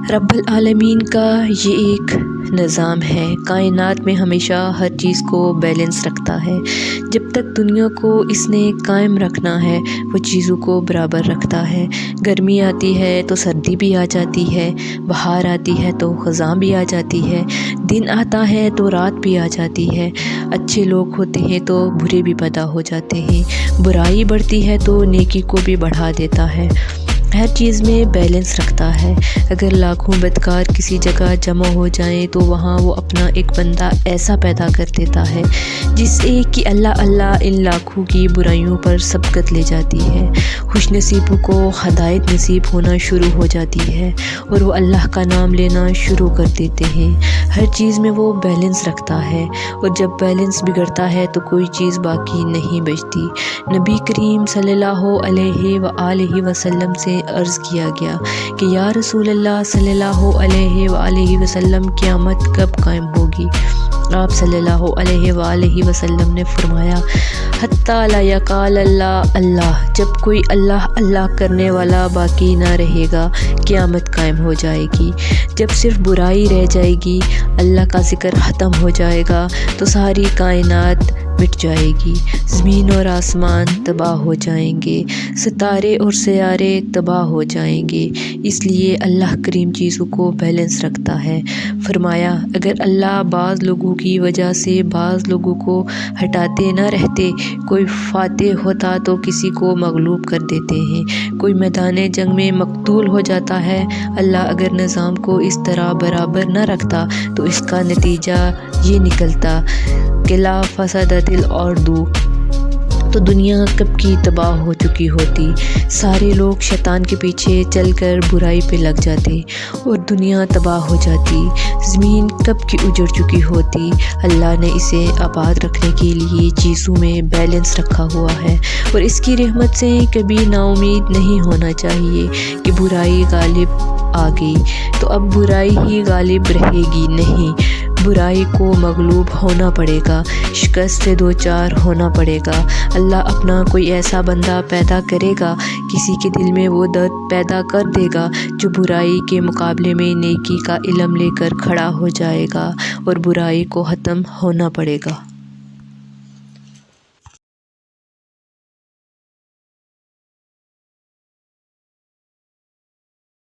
رب العالمین کا یہ ایک نظام ہے، کائنات میں ہمیشہ ہر چیز کو بیلنس رکھتا ہے۔ جب تک دنیا کو اس نے قائم رکھنا ہے وہ چیزوں کو برابر رکھتا ہے۔ گرمی آتی ہے تو سردی بھی آ جاتی ہے، بہار آتی ہے تو خزاں بھی آ جاتی ہے، دن آتا ہے تو رات بھی آ جاتی ہے، اچھے لوگ ہوتے ہیں تو برے بھی پیدا ہو جاتے ہیں، برائی بڑھتی ہے تو نیکی کو بھی بڑھا دیتا ہے۔ ہر چیز میں بیلنس رکھتا ہے۔ اگر لاکھوں بدکار کسی جگہ جمع ہو جائیں تو وہاں وہ اپنا ایک بندہ ایسا پیدا کر دیتا ہے جس سے کہ اللہ اللہ ان لاکھوں کی برائیوں پر سبقت لے جاتی ہے۔ خوش نصیبوں کو ہدایت نصیب ہونا شروع ہو جاتی ہے اور وہ اللہ کا نام لینا شروع کر دیتے ہیں۔ ہر چیز میں وہ بیلنس رکھتا ہے، اور جب بیلنس بگڑتا ہے تو کوئی چیز باقی نہیں بچتی۔ نبی کریم صلی اللہ علیہ وآلہ وسلم سے عرض کیا گیا کہ یا رسول اللہ صلی اللہ علیہ وآلہ وسلم، قیامت کب قائم ہوگی؟ آپ صلی اللہ علیہ وآلہ وسلم نے فرمایا، حتیٰ لا یقال اللہ اللہ، جب کوئی اللہ اللہ کرنے والا باقی نہ رہے گا قیامت قائم ہو جائے گی۔ جب صرف برائی رہ جائے گی، اللہ کا ذکر ختم ہو جائے گا تو ساری کائنات مٹ جائے گی، زمین اور آسمان تباہ ہو جائیں گے، ستارے اور سیارے تباہ ہو جائیں گے۔ اس لیے اللہ کریم چیزوں کو بیلنس رکھتا ہے۔ فرمایا، اگر اللہ بعض لوگوں کی وجہ سے بعض لوگوں کو ہٹاتے نہ رہتے، کوئی فاتح ہوتا تو کسی کو مغلوب کر دیتے ہیں، کوئی میدان جنگ میں مقتول ہو جاتا ہے، اللہ اگر نظام کو اس طرح برابر نہ رکھتا تو اس کا نتیجہ یہ نکلتا کہ لا فسدت الارض، تو دنیا کب کی تباہ ہو چکی ہوتی، سارے لوگ شیطان کے پیچھے چل کر برائی پہ لگ جاتے اور دنیا تباہ ہو جاتی، زمین کب کی اجڑ چکی ہوتی۔ اللہ نے اسے آباد رکھنے کے لیے چیزوں میں بیلنس رکھا ہوا ہے، اور اس کی رحمت سے کبھی نا امید نہیں ہونا چاہیے کہ برائی غالب آ گئی تو اب برائی ہی غالب رہے گی، نہیں، برائی کو مغلوب ہونا پڑے گا، شکست سے دوچار ہونا پڑے گا۔ اللہ اپنا کوئی ایسا بندہ پیدا کرے گا، کسی کے دل میں وہ درد پیدا کر دے گا جو برائی کے مقابلے میں نیکی کا علم لے کر کھڑا ہو جائے گا، اور برائی کو ختم ہونا پڑے گا۔